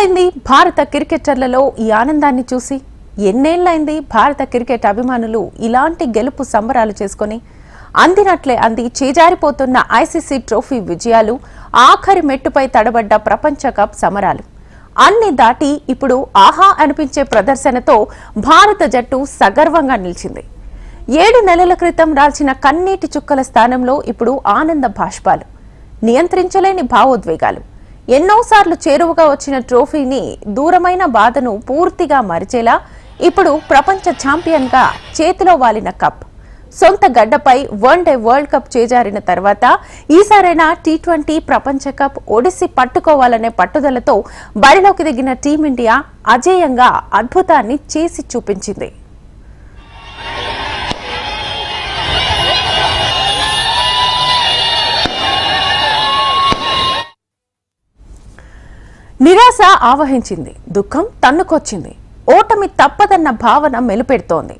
ఎన్నేళ్లైంది భారత క్రికెటర్లలో ఈ ఆనందాన్ని చూసి? ఎన్నేళ్లైంది భారత క్రికెట్ అభిమానులు ఇలాంటి గెలుపు సంబరాలు చేసుకొని? అందినట్లే అంది చేజారిపోతున్న ఐసీసీ ట్రోఫీ విజయాలు, ఆఖరి మెట్టుపై తడబడ్డ ప్రపంచ కప్ సమరాలు అన్ని దాటి ఇప్పుడు ఆహా అనిపించే ప్రదర్శనతో భారత జట్టు సగర్వంగా నిలిచింది. 7 నెలల క్రితం రాల్చిన కన్నీటి చుక్కల స్థానంలో ఇప్పుడు ఆనంద భాష్పాలు, నియంత్రించలేని భావోద్వేగాలు. ఎన్నోసార్లు చేరువగా వచ్చిన ట్రోఫీని దూరమైన బాధను పూర్తిగా మరిచేలా ఇప్పుడు ప్రపంచ ఛాంపియన్గా చేతిలో వాలిన కప్. సొంత గడ్డపై వన్డే వరల్డ్ కప్ చేజారిన తర్వాత ఈసారైనా టీ20 ప్రపంచ కప్ ఒడిసి పట్టుకోవాలనే పట్టుదలతో బరిలోకి దిగిన టీమిండియా అజేయంగా అద్భుతాన్ని చేసి చూపించింది. నిరాశ ఆవహించింది, దుఃఖం తన్నుకొచ్చింది, ఓటమి తప్పదన్న భావన మెలుపెడుతోంది.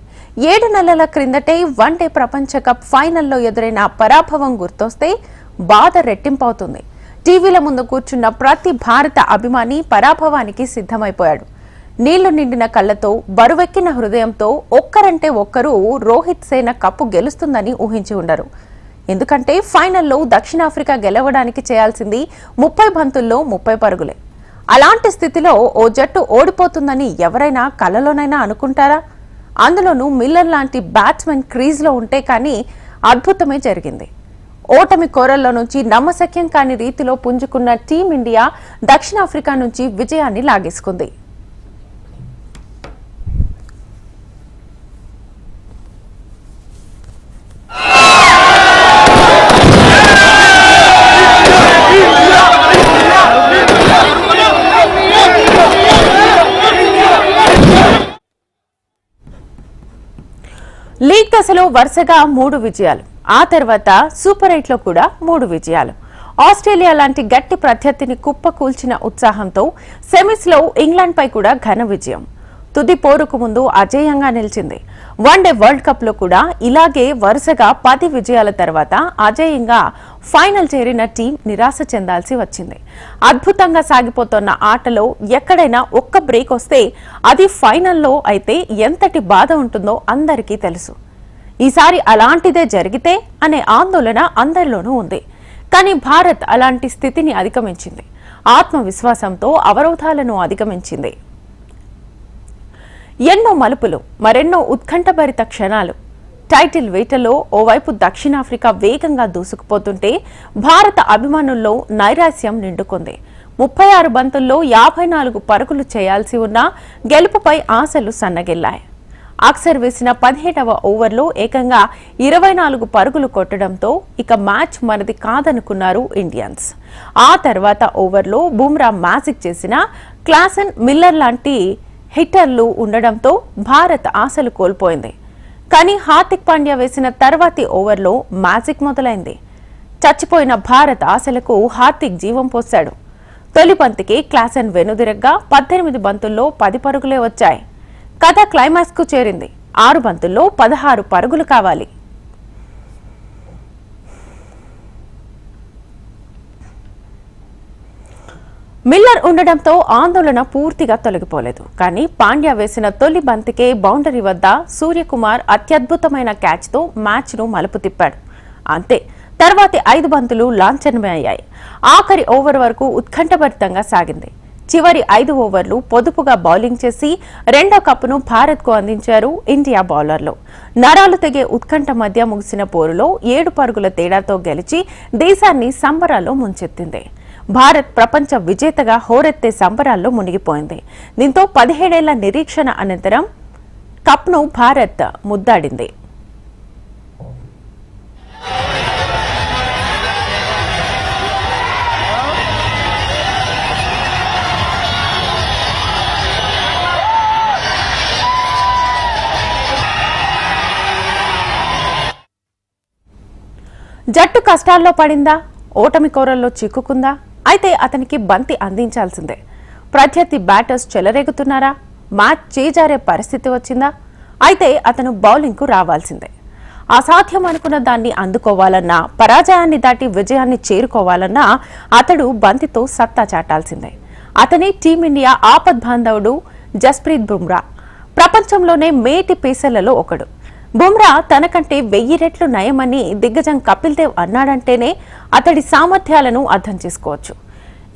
7 నెలల క్రిందటే వన్డే ప్రపంచ కప్ ఫైనల్లో ఎదురైన పరాభవం గుర్తొస్తే బాధ రెట్టింపవుతుంది. టీవీల ముందు కూర్చున్న ప్రతి భారత అభిమాని పరాభవానికి సిద్ధమైపోయాడు. నీళ్లు నిండిన కళ్లతో, బరువెక్కిన హృదయంతో ఒక్కరంటే ఒక్కరు రోహిత్ సేన కప్పు గెలుస్తుందని ఊహించి ఉండరు. ఎందుకంటే ఫైనల్లో దక్షిణాఫ్రికా గెలవడానికి చేయాల్సింది 30 బంతుల్లో 30 పరుగులే. అలాంటి స్థితిలో ఓ జట్టు ఓడిపోతుందని ఎవరైనా కలలోనైనా అనుకుంటారా? అందులోనూ మిల్లర్ లాంటి బ్యాట్స్మెన్ క్రీజ్లో ఉంటే కానీ అద్భుతమే జరిగింది. ఓటమి కోరల్లో నుంచి నమ్మశక్యం కాని రీతిలో పుంజుకున్న టీమిండియా దక్షిణాఫ్రికా నుంచి విజయాన్ని లాగేసుకుంది. లీగ్ దశలో వరుసగా 3 విజయాలు, ఆ తర్వాత సూపర్ 8లో కూడా 3 విజయాలు. ఆస్ట్రేలియా లాంటి గట్టి ప్రత్యర్థిని కుప్పకూల్చిన ఉత్సాహంతో సెమీస్లో ఇంగ్లాండ్పై కూడా ఘన విజయం. తుది పోరుకు ముందు అజేయంగా నిలిచింది. వన్డే వరల్డ్ కప్లో కూడా ఇలాగే వరుసగా 10 విజయాల తర్వాత అజేయంగా ఫైనల్ చేరిన టీం నిరాశ చెందాల్సి వచ్చింది. అద్భుతంగా సాగిపోతున్న ఆటలో ఎక్కడైనా ఒక్క బ్రేక్ వస్తే అది ఫైనల్లో అయితే ఎంతటి బాధ ఉంటుందో అందరికీ తెలుసు. ఈసారి అలాంటిదే జరిగితే అనే ఆందోళన అందరిలోనూ ఉంది. కానీ భారత్ అలాంటి స్థితిని అధిగమించింది. ఆత్మవిశ్వాసంతో అవరోధాలను అధిగమించింది. ఎన్నో మలుపులు, మరెన్నో ఉత్కంఠభరిత క్షణాలు. టైటిల్ వేటలో ఓవైపు దక్షిణాఫ్రికా వేగంగా దూసుకుపోతుంటే భారత అభిమానుల్లో నైరాశ్యం నిండుకుంది. 36 బంతుల్లో 54 పరుగులు చేయాల్సి ఉన్నా గెలుపుపై ఆశలు సన్నగిల్లాయి. అక్సర్ వేసిన 17వ ఓవర్లో ఏకంగా 24 పరుగులు కొట్టడంతో ఇక మ్యాచ్ మనది కాదనుకున్నారు ఇండియన్స్. ఆ తర్వాత ఓవర్లో బుమ్రా మ్యాజిక్ చేసిన క్లాసన్, మిల్లర్ లాంటి హిట్టర్లు ఉండడంతో భారత్ ఆశలు కోల్పోయింది. కానీ హార్దిక్ పాండ్యా వేసిన తర్వాతి ఓవర్లో మ్యాజిక్ మొదలైంది. చచ్చిపోయిన భారత్ ఆశలకు హార్దిక్ జీవం పోశాడు. తొలి బంతికి క్లాసన్ వెనుదిరగ్గా 18 బంతుల్లో 10 పరుగులే వచ్చాయి. కథ క్లైమాక్స్ కు చేరింది. 6 బంతుల్లో 16 పరుగులు కావాలి. మిల్లర్ ఉండడంతో ఆందోళన పూర్తిగా తొలగిపోలేదు. కానీ పాండ్యా వేసిన తొలి బంతికే బౌండరీ వద్ద సూర్యకుమార్ అత్యద్భుతమైన క్యాచ్తో మ్యాచ్ను మలుపు తిప్పాడు. అంతే, తర్వాతి 5 బంతులు లాంఛనమే అయ్యాయి. ఆఖరి ఓవర్ వరకు ఉత్కంఠభరితంగా సాగింది. చివరి 5 ఓవర్లు పొదుపుగా బౌలింగ్ చేసి రెండో కప్పును భారత్కు అందించారు ఇండియా బౌలర్లు. నరాలు తెగే ఉత్కంఠ మధ్య ముగిసిన పోరులో 7 పరుగుల తేడాతో గెలిచి దేశాన్ని సంబరాల్లో ముంచెత్తింది. భారత్ ప్రపంచ విజేతగా హోరెత్తే సంబరాల్లో మునిగిపోయింది. దీంతో 17 ఏళ్ల నిరీక్షణ అనంతరం కప్ను భారత్ ముద్దాడింది. జట్టు కష్టాల్లో పడిందా? ఓటమి కోరల్లో చిక్కుకుందా? అయితే అతనికి బంతి అందించాల్సిందే. ప్రత్యర్థి బ్యాటర్స్ చెలరేగుతున్నారా? మ్యాచ్ చేజారే పరిస్థితి వచ్చిందా? అయితే అతను బౌలింగ్కు రావాల్సిందే. అసాధ్యం అనుకున్న దాన్ని అందుకోవాలన్నా, పరాజయాన్ని దాటి విజయాన్ని చేరుకోవాలన్నా అతడు బంతితో సత్తా చాటాల్సిందే. అతనే టీమిండియా ఆపద్బాంధవుడు జస్ప్రీత్ బుమ్రా. ప్రపంచంలోనే మేటి పేసర్లలో ఒకడు. బుమ్రా తనకంటే 1000 రెట్లు నయమని దిగ్గజం కపిల్ దేవ్ అన్నాడంటేనే అతడి సామర్థ్యాలను అర్థం చేసుకోవచ్చు.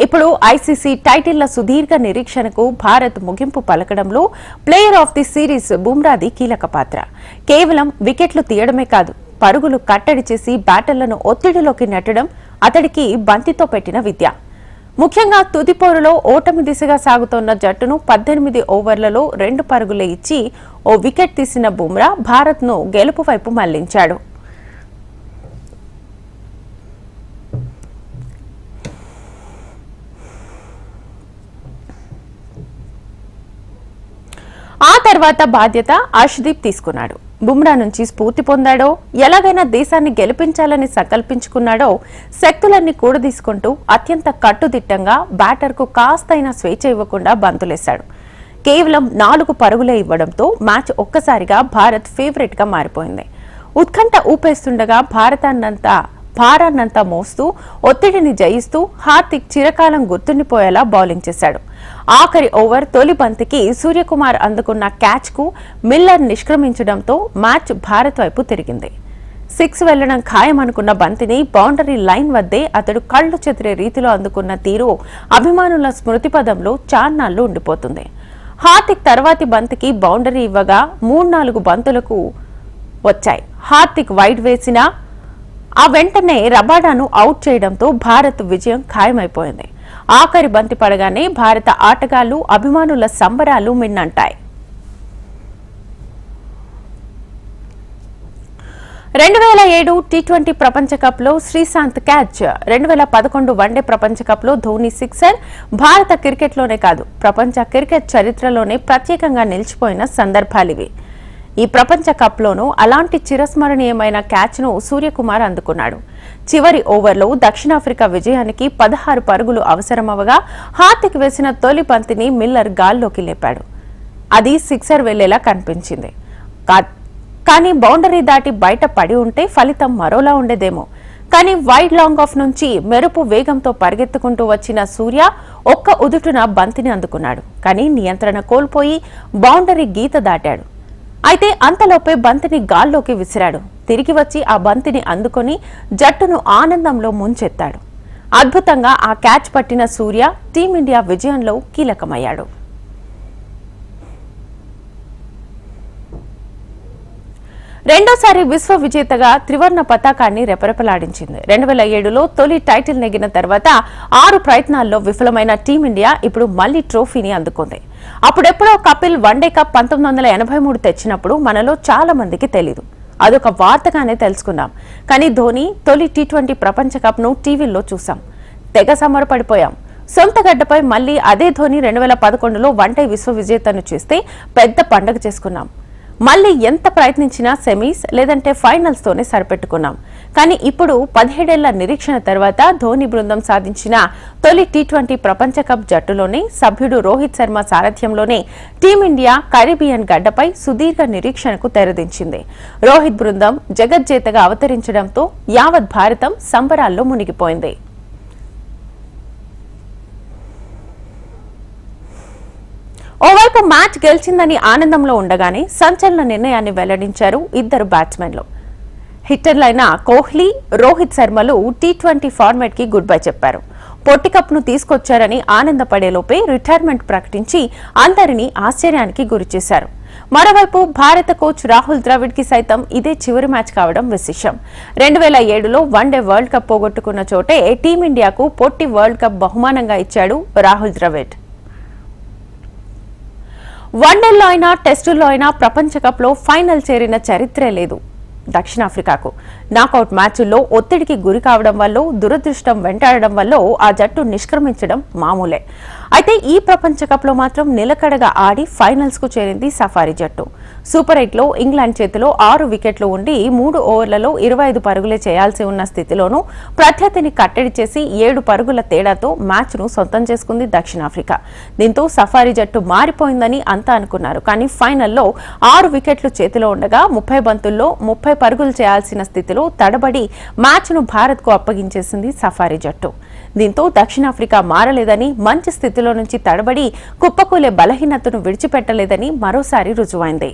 ఇప్పుడు ఐసీసీ టైటిళ్ల సుదీర్ఘ నిరీక్షణకు భారత్ ముగింపు పలకడంలో ప్లేయర్ ఆఫ్ ది సిరీస్ బుమ్రాది కీలక పాత్ర. కేవలం వికెట్లు తీయడమే కాదు, పరుగులు కట్టడి చేసి బ్యాటర్లను ఒత్తిడిలోకి నెట్టడం అతడికి బంతితో పెట్టిన విద్య. ముఖ్యంగా తుదిపోరులో ఓటమి దిశగా సాగుతోన్న జట్టును 18 ఓవర్లలో 2 పరుగులే ఇచ్చి ఓ వికెట్ తీసిన బుమ్రా భారత్ను గెలుపు వైపు మళ్లించాడు. ఆ తర్వాత బాధ్యత అర్షదీప్ తీసుకున్నాడు. బుమ్రా నుంచి స్ఫూర్తి పొందాడో, ఎలాగైనా దేశాన్ని గెలిపించాలని సంకల్పించుకున్నాడో శక్తులన్నీ కూడదీసుకుంటూ అత్యంత కట్టుదిట్టంగా బ్యాటర్కు కాస్తైనా స్వేచ్ఛ ఇవ్వకుండా బంతులేశాడు. కేవలం 4 పరుగులే ఇవ్వడంతో మ్యాచ్ ఒక్కసారిగా భారత్ ఫేవరెట్ గా మారిపోయింది. ఉత్కంఠ ఊపేస్తుండగా భారాన్నంతా మోస్తూ ఒత్తిడిని జయిస్తూ హార్దిక్ చిరకాలం గుర్తుండిపోయేలా బౌలింగ్ చేశాడు. ఆఖరి ఓవర్ తొలి బంతికి సూర్యకుమార్ అందుకున్న క్యాచ్ కు మిల్లర్ నిష్క్రమించడంతో మ్యాచ్ భారత్ వైపు తిరిగింది. 6 వెళ్లడం ఖాయమనుకున్న బంతిని బౌండరీ లైన్ వద్దే అతడు కళ్లు చెదిరే రీతిలో అందుకున్న తీరు అభిమానుల స్మృతిపదంలో చాన్నాళ్లు ఉండిపోతుంది. హార్దిక్ తర్వాతి బంతికి బౌండరీ ఇవ్వగా 3-4 బంతులకు వచ్చాయి. హార్దిక్ వైడ్ వేసినా ఆ వెంటనే రబాడాను అవుట్ చేయడంతో భారత్ విజయం ఖాయమైపోయింది. ఆఖరి బంతి పడగానే భారత ఆటగాళ్లు అభిమానుల సంబరాలు మిన్నంటాయి. 2007 టీ20 ప్రపంచ కప్ లో శ్రీశాంత్ క్యాచ్, 2011 వన్డే ప్రపంచ కప్ లో ధోని సిక్సర్ భారత క్రికెట్లోనే కాదు ప్రపంచ క్రికెట్ చరిత్రలోనే ప్రత్యేకంగా నిలిచిపోయిన సందర్భాలివి. ఈ ప్రపంచ కప్లోనూ అలాంటి చిరస్మరణీయమైన క్యాచ్ను సూర్యకుమార్ అందుకున్నాడు. చివరి ఓవర్లో దక్షిణాఫ్రికా విజయానికి 16 పరుగులు అవసరమవగా హార్దిక్ వేసిన తొలి బంతిని మిల్లర్ గాల్లోకి లేపాడు. అది సిక్సర్ వెళ్లేలా కనిపించింది. కానీ బౌండరీ దాటి బయట పడి ఉంటే ఫలితం మరోలా ఉండేదేమో. కానీ వైడ్ లాంగ్ ఆఫ్ నుంచి మెరుపు వేగంతో పరిగెత్తుకుంటూ వచ్చిన సూర్య ఒక్క ఉదుటున బంతిని అందుకున్నాడు. కానీ నియంత్రణ కోల్పోయి బౌండరీ గీత దాటాడు. అయితే అంతలోపే బంతిని గాల్లోకి విసిరాడు. తిరిగి వచ్చి ఆ బంతిని అందుకొని జట్టును ఆనందంలో ముంచెత్తాడు. అద్భుతంగా ఆ క్యాచ్ పట్టిన సూర్య టీమిండియా విజయంలో కీలకమయ్యాడు. రెండోసారి విశ్వ విజేతగా త్రివర్ణ పతాకాన్ని రెపరెపలాడించింది. 2007లో తొలి టైటిల్ నెగ్గిన తర్వాత 6 ప్రయత్నాల్లో విఫలమైన టీమిండియా ఇప్పుడు మళ్లీ ట్రోఫీని అందుకుంది. అప్పుడెప్పుడో కపిల్ వన్డే కప్ 1983 తెచ్చినప్పుడు మనలో చాలా మందికి తెలీదు. అదొక వార్తగానే తెలుసుకున్నాం. కానీ ధోని తొలి టీ20 ప్రపంచ కప్ ను టీవీల్లో చూసాం. తెగ సమరపడిపోయాం. సొంత గడ్డపై మళ్లీ అదే ధోని 2011లో వన్డే విశ్వ విజేతను చేస్తే పెద్ద పండగ చేసుకున్నాం. మళ్లీ ఎంత ప్రయత్నించినా సెమీస్ లేదంటే ఫైనల్స్ తోనే సరిపెట్టుకున్నాం. కానీ ఇప్పుడు 17 ఏళ్ల నిరీక్షణ తర్వాత ధోని బృందం సాధించిన తొలి టీ20 ప్రపంచ కప్ జట్టులోనే సభ్యుడు రోహిత్ శర్మ సారథ్యంలోనే టీమిండియా కరీబియన్ గడ్డపై సుదీర్ఘ నిరీక్షణకు తెరదించింది. రోహిత్ బృందం జగజ్జేతగా అవతరించడంతో యావత్ భారతం సంబరాల్లో మునిగిపోయింది. ఓవైపు మ్యాచ్ గెలిచిందని ఆనందంలో ఉండగానే సంచలన నిర్ణయాన్ని వెల్లడించారు ఇద్దరు బ్యాట్స్మెన్లు. హిట్టర్లైన కోహ్లీ, రోహిత్ శర్మలు టీ20 ఫార్మాట్ కి గుడ్ బై చెప్పారు. పొట్టి కప్ ను తీసుకొచ్చారని ఆనందపడేలోపే రిటైర్మెంట్ ప్రకటించి అందరినీ ఆశ్చర్యానికి గురిచేశారు. మరోవైపు భారత కోచ్ రాహుల్ ద్రవిడ్ కి సైతం ఇదే చివరి మ్యాచ్ కావడం విశేషం. 2007లో వన్డే వరల్డ్ కప్ పోగొట్టుకున్న చోటే టీమిండియాకు పొట్టి వరల్డ్ కప్ బహుమానంగా ఇచ్చాడు రాహుల్ ద్రవిడ్. వన్డేల్లో అయినా టెస్టుల్లో అయినా ప్రపంచ కప్ లో ఫైనల్ చేరిన చరిత్రే లేదు దక్షిణాఫ్రికాకు. నాకౌట్ మ్యాచ్ల్లో ఒత్తిడికి గురి కావడం వల్ల, దురదృష్టం వెంటాడడం వల్ల ఆ జట్టు నిష్క్రమించడం మామూలే. అయితే ఈ ప్రపంచ కప్ లో మాత్రం నిలకడగా ఆడి ఫైనల్స్ కు చేరింది సఫారీ జట్టు. సూపర్ 8లో ఇంగ్లాండ్ చేతిలో 6 వికెట్లు ఉండి 3 ఓవర్లలో 25 పరుగులే చేయాల్సి ఉన్న స్థితిలోనూ ప్రత్యర్థిని కట్టడి చేసి 7 పరుగుల తేడాతో మ్యాచ్ ను సొంతం చేసుకుంది దక్షిణాఫ్రికా. దీంతో సఫారీ జట్టు మారిపోయిందని అంతా అనుకున్నారు. కానీ ఫైనల్లో 6 వికెట్లు చేతిలో ఉండగా 30 బంతుల్లో 30 పరుగులు చేయాల్సిన స్థితిలో తడబడి మ్యాచ్ ను భారత్ కు అప్పగించేసింది సఫారీ జట్టు. దీంతో దక్షిణాఫ్రికా మారలేదని, మంచి స్థితిలో నుంచి తడబడి కుప్పకూలే బలహీనతను విడిచిపెట్టలేదని మరోసారి రుజువైంది.